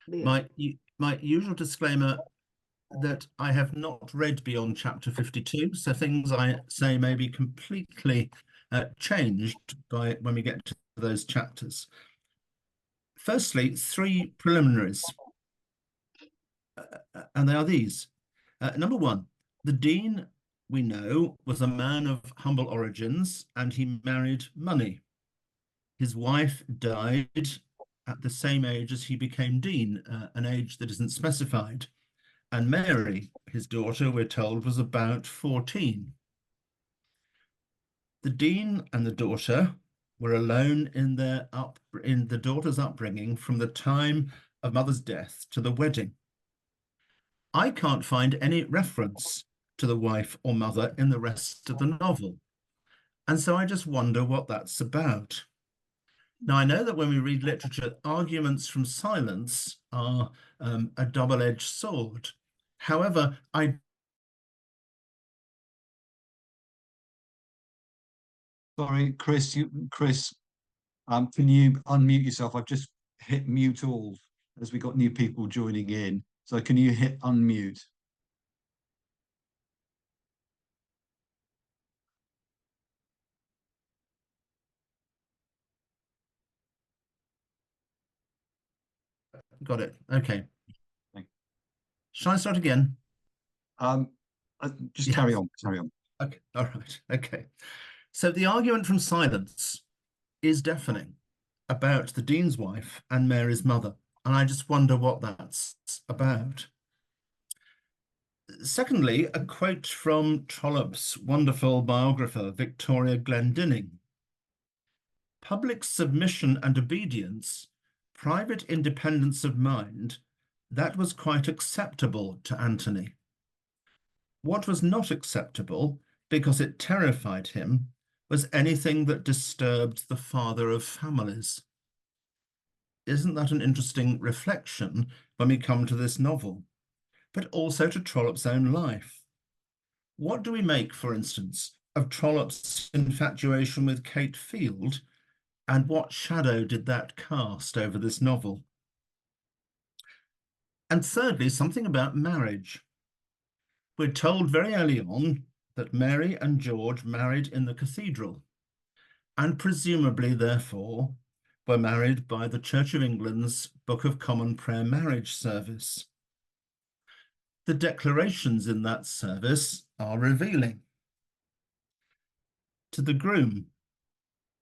My usual disclaimer that I have not read beyond chapter 52, so things I say may be completely changed by when we get to those chapters. Firstly, three preliminaries, and they are these. Number one, the dean, we know, was a man of humble origins and he married money. His wife died at the same age as he became dean, an age that isn't specified. And Mary, his daughter, we're told, was about 14. The dean and the daughter were alone in the daughter's upbringing from the time of mother's death to the wedding. I can't find any reference to the wife or mother in the rest of the novel. And so I just wonder what that's about. Now, I know that when we read literature, arguments from silence are a double-edged sword. However, Sorry, Chris. Chris, can you unmute yourself? I've just hit mute all as we got new people joining in. So can you hit unmute? got it. Okay. Thank- Shall I start again? Um, just Yes. carry on. Carry on. Okay. All right. Okay. So the argument from silence is deafening about the dean's wife and Mary's mother. And I just wonder what that's about. Secondly, a quote from Trollope's wonderful biographer, Victoria Glendinning. Public submission and obedience, private independence of mind, that was quite acceptable to Antony. What was not acceptable, because it terrified him, was anything that disturbed the father of families. Isn't that an interesting reflection when we come to this novel, but also to Trollope's own life? What do we make, for instance, of Trollope's infatuation with Kate Field, and what shadow did that cast over this novel? And thirdly, something about marriage. We're told very early on that Mary and George married in the cathedral, and presumably, therefore, were married by the Church of England's Book of Common Prayer marriage service. The declarations in that service are revealing. To the groom,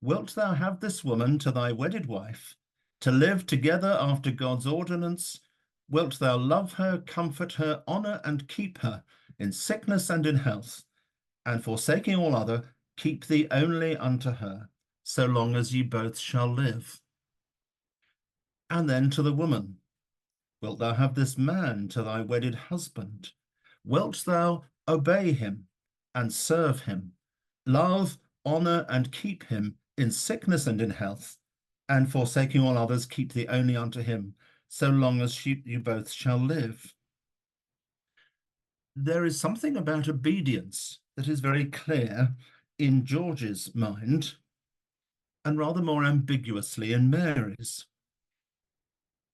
wilt thou have this woman to thy wedded wife, to live together after God's ordinance? Wilt thou love her, comfort her, honour and keep her in sickness and in health, and forsaking all other, keep thee only unto her, so long as ye both shall live? And then to the woman, wilt thou have this man to thy wedded husband? Wilt thou obey him and serve him, love, honour and keep him in sickness and in health, and forsaking all others, keep thee only unto him, so long as you both shall live? There is something about obedience that is very clear in George's mind, and rather more ambiguously in Mary's.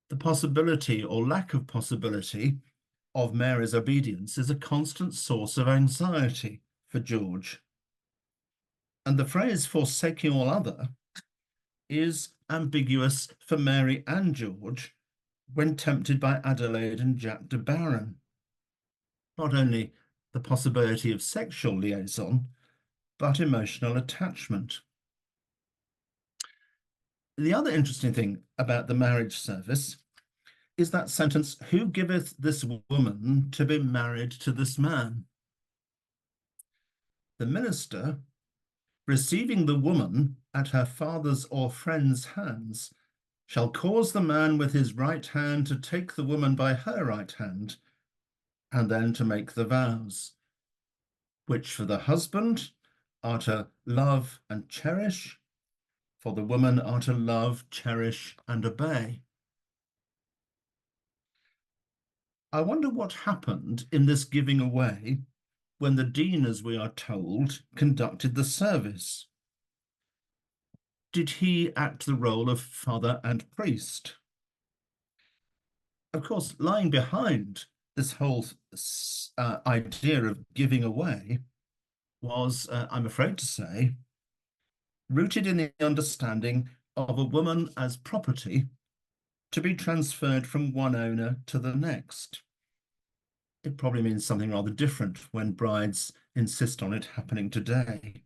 The possibility or lack of possibility of Mary's obedience is a constant source of anxiety for George. And the phrase forsaking all other is ambiguous for Mary and George when tempted by Adelaide and Jack de Baron. Not only the possibility of sexual liaison, but emotional attachment. The other interesting thing about the marriage service is that sentence, who giveth this woman to be married to this man? The minister, receiving the woman at her father's or friend's hands, shall cause the man with his right hand to take the woman by her right hand, and then to make the vows, which for the husband are to love and cherish, for the woman are to love, cherish, and obey. I wonder what happened in this giving away when the dean, as we are told, conducted the service. Did he act the role of father and priest? Of course, lying behind this whole idea of giving away was, I'm afraid to say, rooted in the understanding of a woman as property to be transferred from one owner to the next. It probably means something rather different when brides insist on it happening today.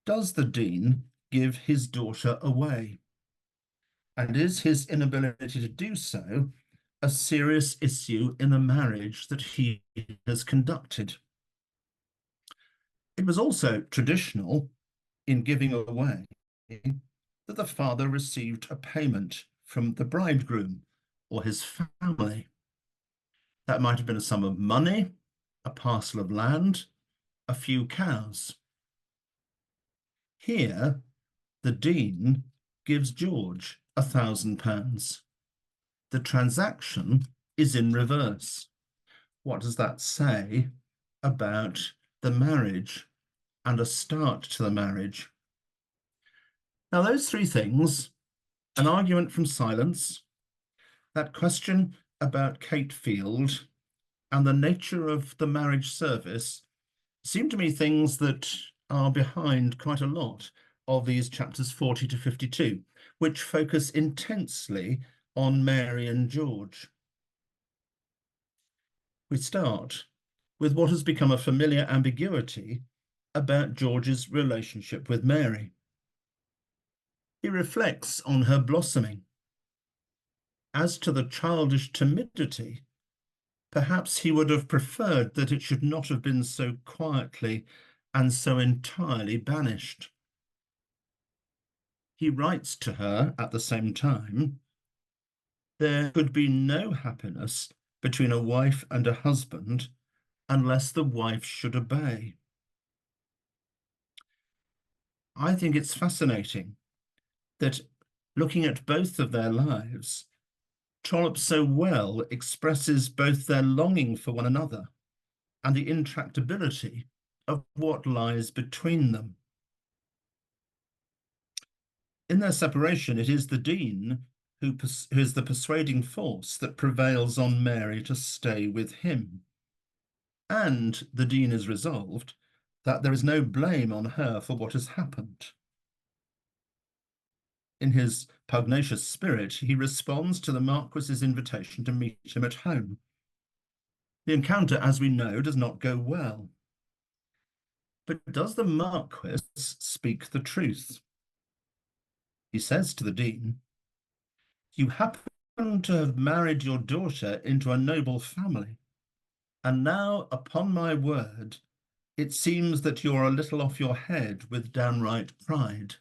Does the dean give his daughter away? And is his inability to do so a serious issue in the marriage that he has conducted? It was also traditional in giving away that the father received a payment from the bridegroom or his family. That might have been a sum of money, a parcel of land, a few cows. Here, the dean gives George £1,000. The transaction is in reverse. What does that say about the marriage and a start to the marriage? Now, those three things, an argument from silence, that question about Kate Field, and the nature of the marriage service, seem to me things that are behind quite a lot of these chapters 40 to 52, which focus intensely on Mary and George. We start with what has become a familiar ambiguity about George's relationship with Mary. He reflects on her blossoming. As to the childish timidity, perhaps he would have preferred that it should not have been so quietly and so entirely banished. He writes to her at the same time, there could be no happiness between a wife and a husband unless the wife should obey. I think it's fascinating that looking at both of their lives, Trollope so well expresses both their longing for one another and the intractability of what lies between them. In their separation, it is the dean who is the persuading force that prevails on Mary to stay with him. And the dean is resolved that there is no blame on her for what has happened. In his pugnacious spirit, he responds to the Marquis's invitation to meet him at home. The encounter, as we know, does not go well. But does the Marquis speak the truth? He says to the dean, you happen to have married your daughter into a noble family, and now, upon my word, it seems that you're a little off your head with downright pride.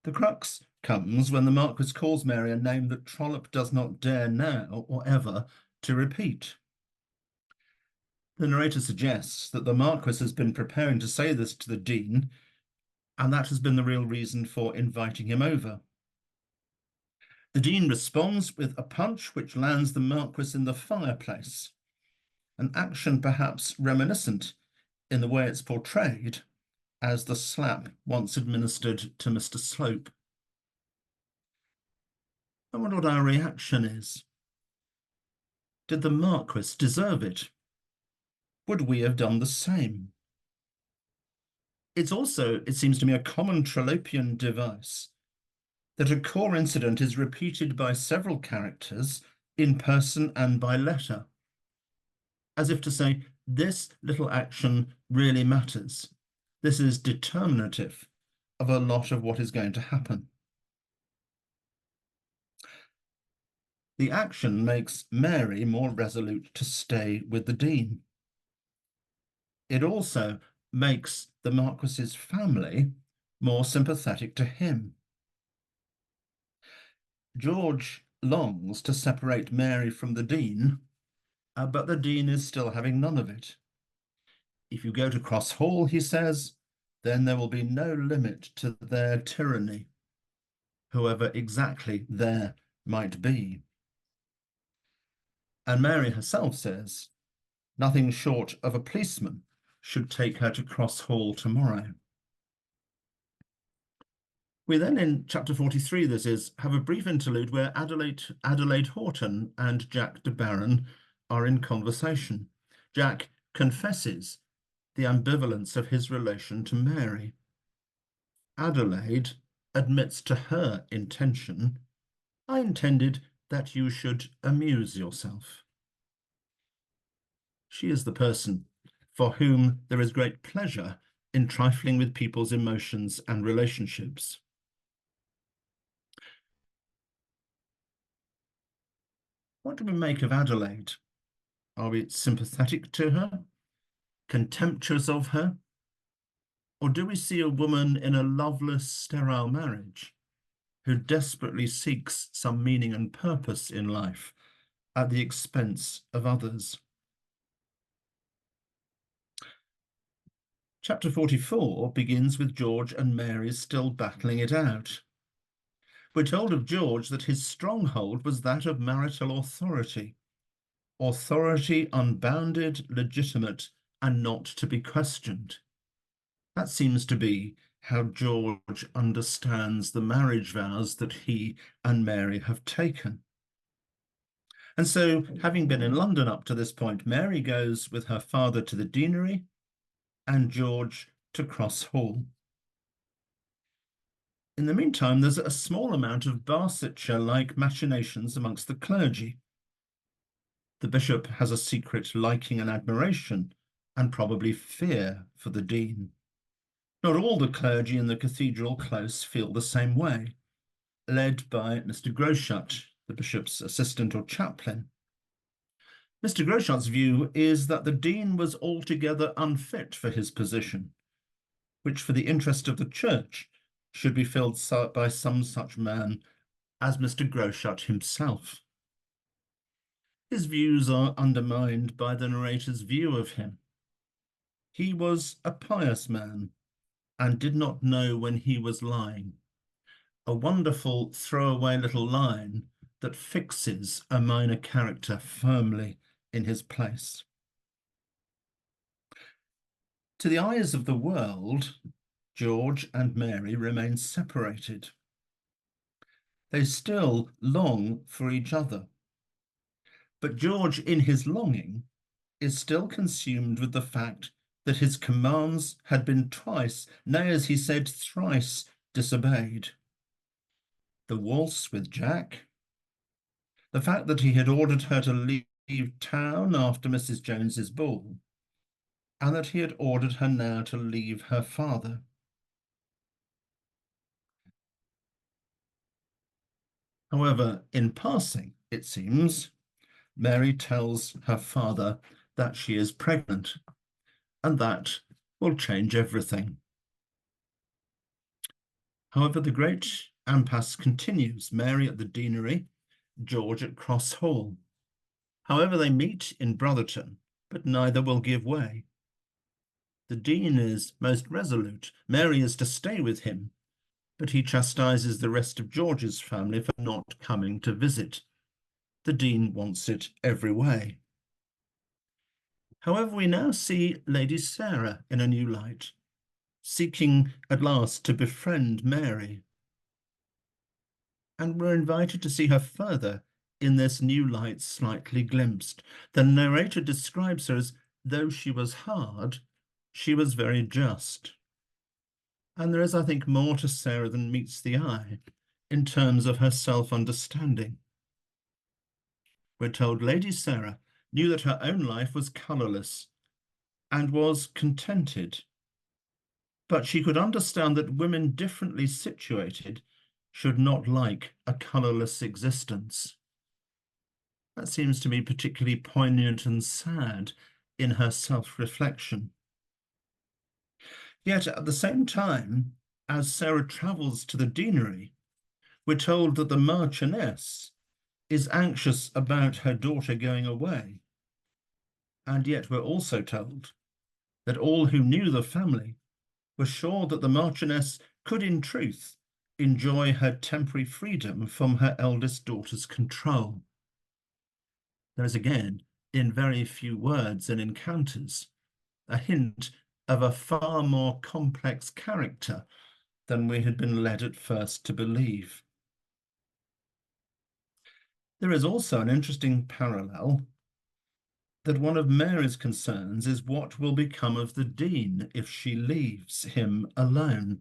The crux comes when the Marquis calls Mary a name that Trollope does not dare now or ever to repeat. The narrator suggests that the Marquis has been preparing to say this to the dean, and that has been the real reason for inviting him over. The dean responds with a punch which lands the Marquis in the fireplace, an action perhaps reminiscent in the way it's portrayed as the slap once administered to Mr. Slope. I wonder what our reaction is. Did the Marquis deserve it? Would we have done the same? It's also, it seems to me, a common Trollopian device that a core incident is repeated by several characters in person and by letter, as if to say, this little action really matters. This is determinative of a lot of what is going to happen. The action makes Mary more resolute to stay with the dean. It also makes the Marquis's family more sympathetic to him. George longs to separate Mary from the dean, but the dean is still having none of it. If you go to Cross Hall, he says, then there will be no limit to their tyranny, whoever exactly there might be. And Mary herself says, nothing short of a policeman should take her to Cross Hall tomorrow. We then, in chapter 43, this is, have a brief interlude where Adelaide Horton and Jack de Baron are in conversation. Jack confesses the ambivalence of his relation to Mary. Adelaide admits to her intention, I intended that you should amuse yourself. She is the person for whom there is great pleasure in trifling with people's emotions and relationships. What do we make of Adelaide? Are we sympathetic to her, contemptuous of her, or do we see a woman in a loveless, sterile marriage who desperately seeks some meaning and purpose in life at the expense of others? Chapter 44 begins with George and Mary still battling it out. We're told of George that his stronghold was that of marital authority. Authority unbounded, legitimate, and not to be questioned. That seems to be how George understands the marriage vows that he and Mary have taken. And so, having been in London up to this point, Mary goes with her father to the deanery and George to Cross Hall. In the meantime, there's a small amount of Barsetshire-like machinations amongst the clergy. The bishop has a secret liking and admiration, and probably fear for the dean. Not all the clergy in the cathedral close feel the same way, led by Mr. Groschut, the bishop's assistant or chaplain. Mr. Groschut's view is that the dean was altogether unfit for his position, which for the interest of the church should be filled by some such man as Mr. Groschut himself. His views are undermined by the narrator's view of him. He was a pious man and did not know when he was lying. A wonderful throwaway little line that fixes a minor character firmly in his place. To the eyes of the world, George and Mary remain separated. They still long for each other. But George, in his longing, is still consumed with the fact that his commands had been twice, nay, as he said, thrice disobeyed. The waltz with Jack, the fact that he had ordered her to leave town after Mrs. Jones's ball, and that he had ordered her now to leave her father. However, in passing, it seems, Mary tells her father that she is pregnant, and that will change everything. However, the great impasse continues, Mary at the deanery, George at Cross Hall. However, they meet in Brotherton, but neither will give way. The dean is most resolute. Mary is to stay with him, but he chastises the rest of George's family for not coming to visit. The dean wants it every way. However, we now see Lady Sarah in a new light, seeking at last to befriend Mary. And we're invited to see her further in this new light slightly glimpsed. The narrator describes her as, though she was hard, she was very just. And there is, I think, more to Sarah than meets the eye in terms of her self-understanding. We're told Lady Sarah knew that her own life was colourless and was contented, but she could understand that women differently situated should not like a colourless existence. That seems to me particularly poignant and sad in her self-reflection. Yet at the same time, as Sarah travels to the deanery, we're told that the Marchioness is anxious about her daughter going away. And yet we're also told that all who knew the family were sure that the Marchioness could in truth enjoy her temporary freedom from her eldest daughter's control. There is again, in very few words and encounters, a hint of a far more complex character than we had been led at first to believe. There is also an interesting parallel that one of Mary's concerns is what will become of the dean if she leaves him alone.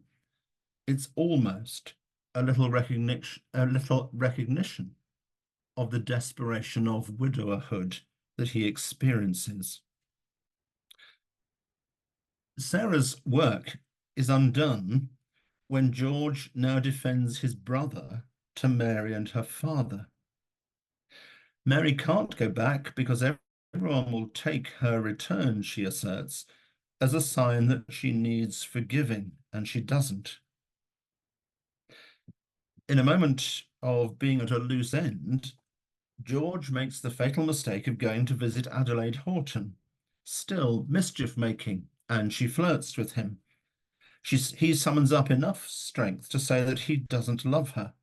It's almost a little recognition of the desperation of widowerhood that he experiences. Sarah's work is undone when George now defends his brother to Mary and her father. Mary can't go back because everyone will take her return, she asserts, as a sign that she needs forgiving, and she doesn't. In a moment of being at a loose end, George makes the fatal mistake of going to visit Adelaide Horton, still mischief-making, and she flirts with him. He summons up enough strength to say that he doesn't love her.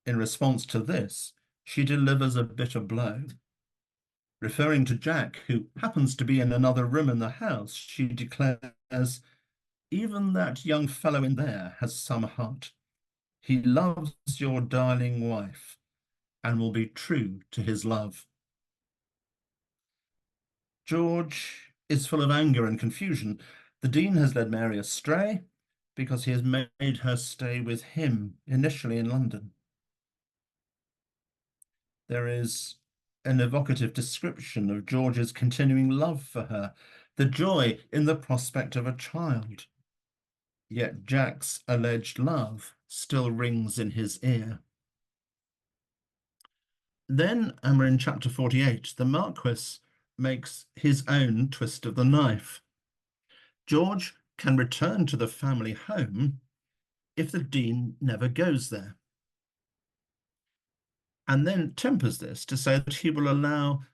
In response to this, she delivers a bitter blow. Referring to Jack, who happens to be in another room in the house, she declares, "Even that young fellow in there has some heart. He loves your darling wife and will be true to his love." George is full of anger and confusion. The dean has led Mary astray because he has made her stay with him initially in London. There is an evocative description of George's continuing love for her, the joy in the prospect of a child. Yet Jack's alleged love still rings in his ear. Then, and we're in chapter 48, the Marquis makes his own twist of the knife. George can return to the family home if the dean never goes there, and then tempers this to say that he will allow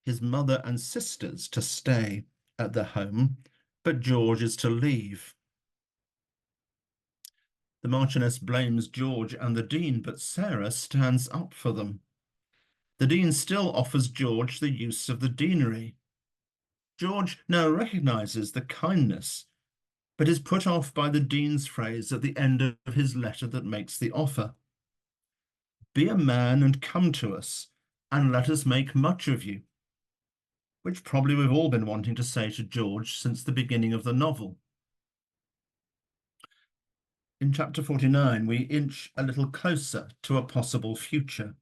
his mother and sisters to stay at the home, but George is to leave. The Marchioness blames George and the dean, but Sarah stands up for them. The dean still offers George the use of the deanery. George now recognises the kindness, but is put off by the dean's phrase at the end of his letter that makes the offer. "Be a man and come to us, and let us make much of you," which probably we've all been wanting to say to George since the beginning of the novel. In chapter 49, we inch a little closer to a possible future.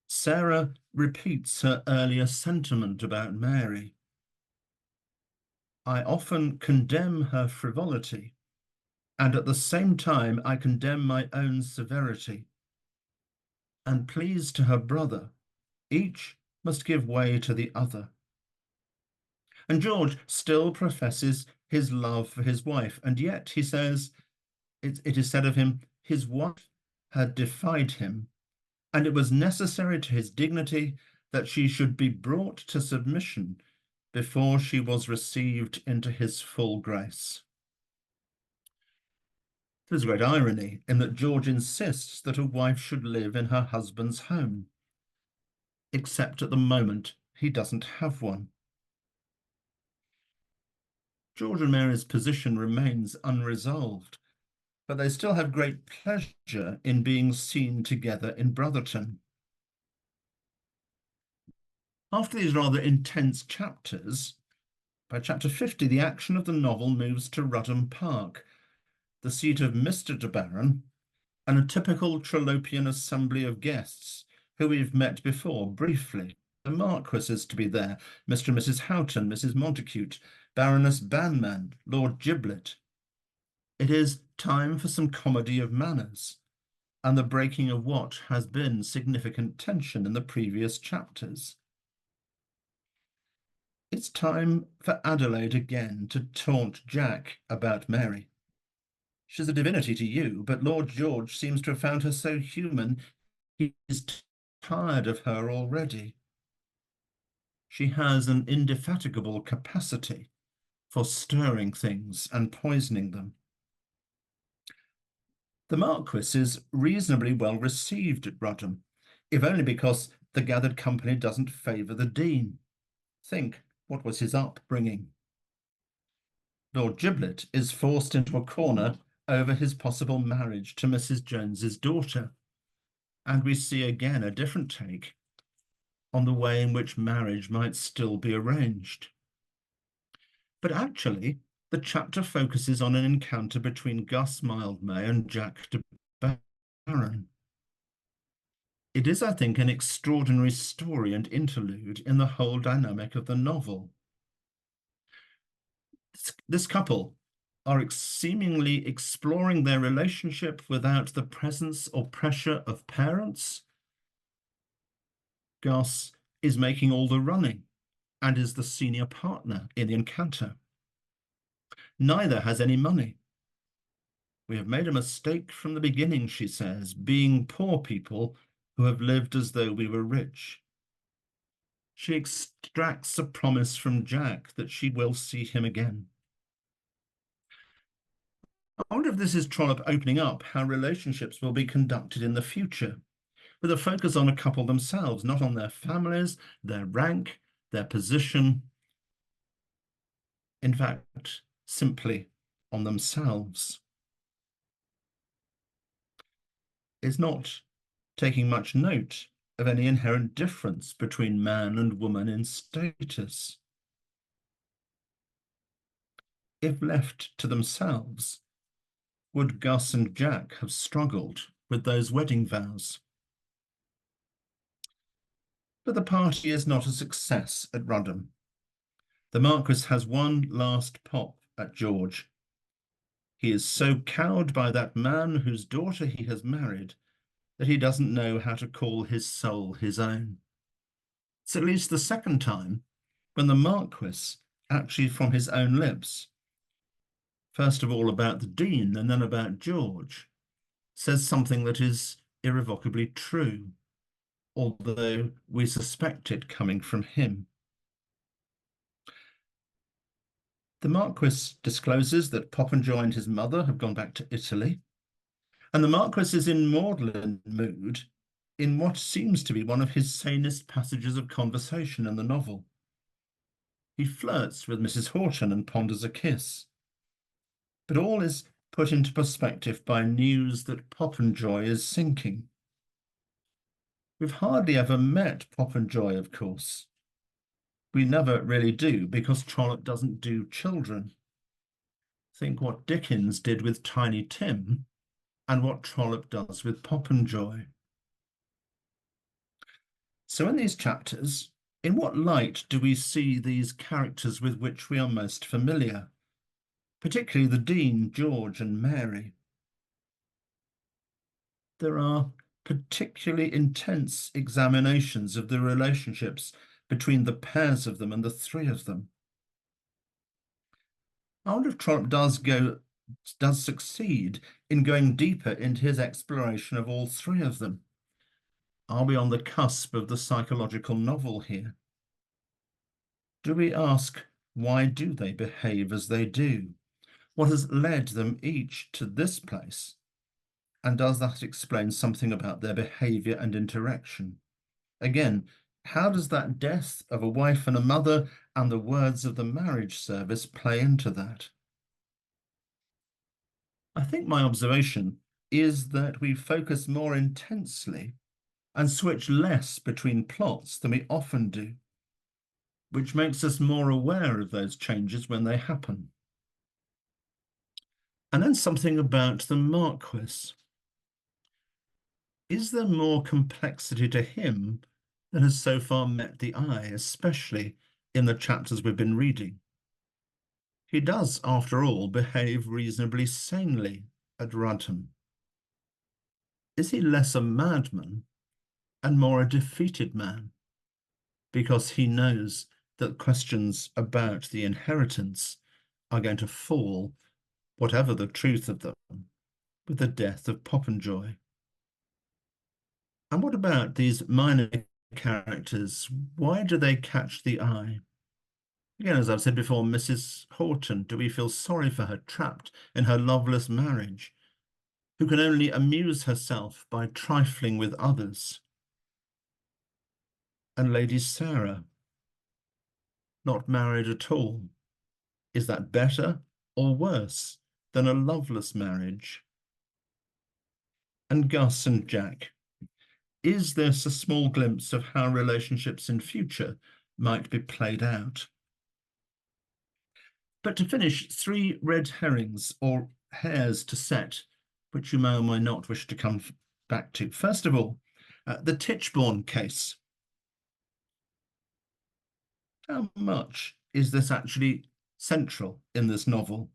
Sarah repeats her earlier sentiment about Mary. "I often condemn her frivolity, and at the same time I condemn my own severity. And pleased to her brother, each must give way to the other." And George still professes his love for his wife, and yet he says, it is said of him, his wife had defied him, and it was necessary to his dignity that she should be brought to submission before she was received into his full grace. There's great irony in that George insists that a wife should live in her husband's home, except at the moment he doesn't have one. George and Mary's position remains unresolved, but they still have great pleasure in being seen together in Brotherton. After these rather intense chapters, by chapter 50, the action of the novel moves to Rudham Park, the seat of Mr. de Baron, and a typical Trolopian assembly of guests who we've met before briefly. The Marquis is to be there, Mr. and Mrs. Houghton, Mrs. Montacute, Baroness Banmann, Lord Giblet. It is time for some comedy of manners and the breaking of what has been significant tension in the previous chapters. It's time for Adelaide again to taunt Jack about Mary. "She's a divinity to you, but Lord George seems to have found her so human, he's tired of her already. She has an indefatigable capacity for stirring things and poisoning them." The Marquis is reasonably well received at Rudham, if only because the gathered company doesn't favour the dean. Think, what was his upbringing? Lord Giblet is forced into a corner over his possible marriage to Mrs. Jones's daughter. And we see again a different take on the way in which marriage might still be arranged. But actually, the chapter focuses on an encounter between Gus Mildmay and Jack de Baron. It is, I think, an extraordinary story and interlude in the whole dynamic of the novel. This couple are seemingly exploring their relationship without the presence or pressure of parents. Gus is making all the running and is the senior partner in the encounter. Neither has any money. We have made a mistake from the beginning, she says, being poor people who have lived as though we were rich. She extracts a promise from Jack that she will see him again. I wonder if this is Trollope opening up how relationships will be conducted in the future, with a focus on a couple themselves, not on their families, their rank, their position. In fact, simply on themselves. Is not taking much note of any inherent difference between man and woman in status. If left to themselves, would Gus and Jack have struggled with those wedding vows? But the party is not a success at Rudham. The Marquis has one last pop at George. He is so cowed by that man whose daughter he has married that he doesn't know how to call his soul his own. It's at least the second time when the Marquis, actually from his own lips, first of all about the Dean and then about George, says something that is irrevocably true, although we suspect it coming from him. The Marquis discloses that Popenjoy and his mother have gone back to Italy, and the Marquis is in maudlin mood in what seems to be one of his sanest passages of conversation in the novel. He flirts with Mrs. Horton and ponders a kiss. But all is put into perspective by news that Popenjoy is sinking. We've hardly ever met Popenjoy, of course. We never really do, because Trollope doesn't do children. Think what Dickens did with Tiny Tim and what Trollope does with Popenjoy. So in these chapters, in what light do we see these characters with which we are most familiar, particularly the Dean, George, and Mary? There are particularly intense examinations of the relationships between the pairs of them and the three of them. I wonder if Trollope does succeed in going deeper into his exploration of all three of them. Are we on the cusp of the psychological novel here? Do we ask, why do they behave as they do? What has led them each to this place? And does that explain something about their behavior and interaction? Again, how does that death of a wife and a mother and the words of the marriage service play into that? I think my observation is that we focus more intensely and switch less between plots than we often do, which makes us more aware of those changes when they happen. And then something about the Marquis. Is there more complexity to him than has so far met the eye, especially in the chapters we've been reading? He does, after all, behave reasonably sanely at Rudham. Is he less a madman and more a defeated man, because he knows that questions about the inheritance are going to fall, whatever the truth of them, with the death of Popenjoy? And what about these minor characters? Why do they catch the eye? Again, as I've said before, Mrs. Horton, do we feel sorry for her, trapped in her loveless marriage, who can only amuse herself by trifling with others? And Lady Sarah, not married at all. Is that better or worse than a loveless marriage? And Gus and Jack, is this a small glimpse of how relationships in future might be played out? But to finish, 3 red herrings or hairs to set, which you may or may not wish to come back to. First of all, the Tichborne case. How much is this actually central in this novel?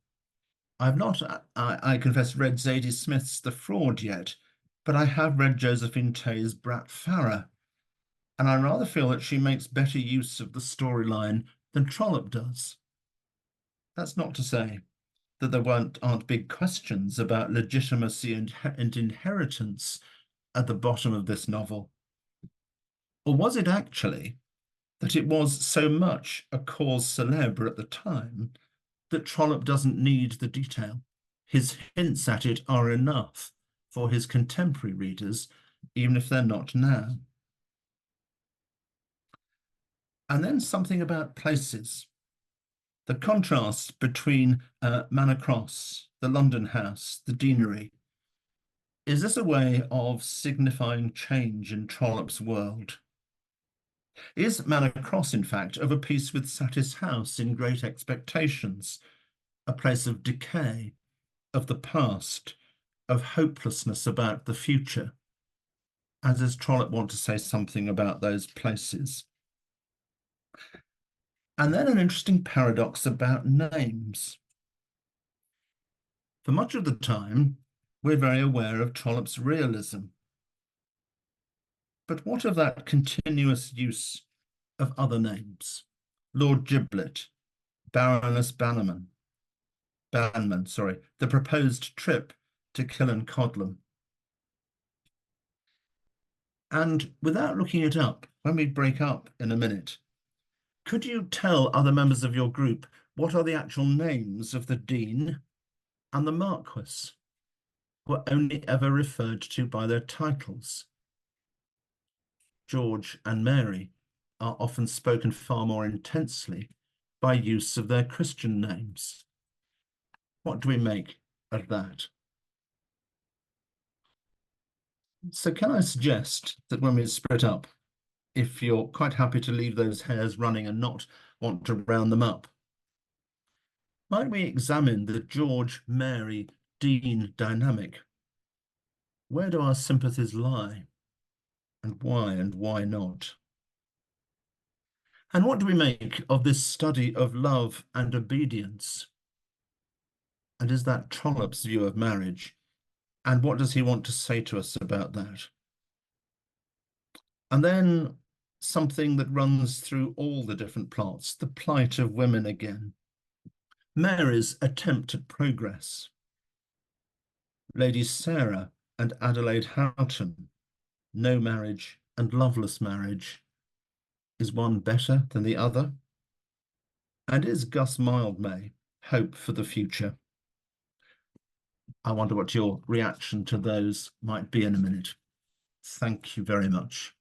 I've not, I confess, read Zadie Smith's The Fraud yet, but I have read Josephine Tey's Brat Farah, and I rather feel that she makes better use of the storyline than Trollope does. That's not to say that there aren't big questions about legitimacy and inheritance at the bottom of this novel. Or was it actually that it was so much a cause célèbre at the time that Trollope doesn't need the detail? His hints at it are enough for his contemporary readers, even if they're not now. And then something about places. The contrast between Manor Cross, the London house, the deanery. Is this a way of signifying change in Trollope's world? Is Manor Cross, in fact, of a piece with Satis House in Great Expectations, a place of decay, of the past, of hopelessness about the future? And does Trollope want to say something about those places? And then an interesting paradox about names. For much of the time, we're very aware of Trollope's realism. But what of that continuous use of other names? Lord Giblet, Baroness Bannerman, the proposed trip to Killancodlem. And without looking it up, when we break up in a minute, could you tell other members of your group what are the actual names of the Dean and the Marquis, who are only ever referred to by their titles? George and Mary are often spoken far more intensely by use of their Christian names. What do we make of that? So can I suggest that when we split up, if you're quite happy to leave those hairs running and not want to round them up, might we examine the George-Mary-Dean dynamic? Where do our sympathies lie? And why not? And what do we make of this study of love and obedience? And is that Trollope's view of marriage? And what does he want to say to us about that? And then something that runs through all the different plots, the plight of women again. Mary's attempt at progress. Lady Sarah and Adelaide Houghton, no marriage and loveless marriage. Is one better than the other? And is Gus Mildmay hope for the future? I wonder what your reaction to those might be in a minute. Thank you very much.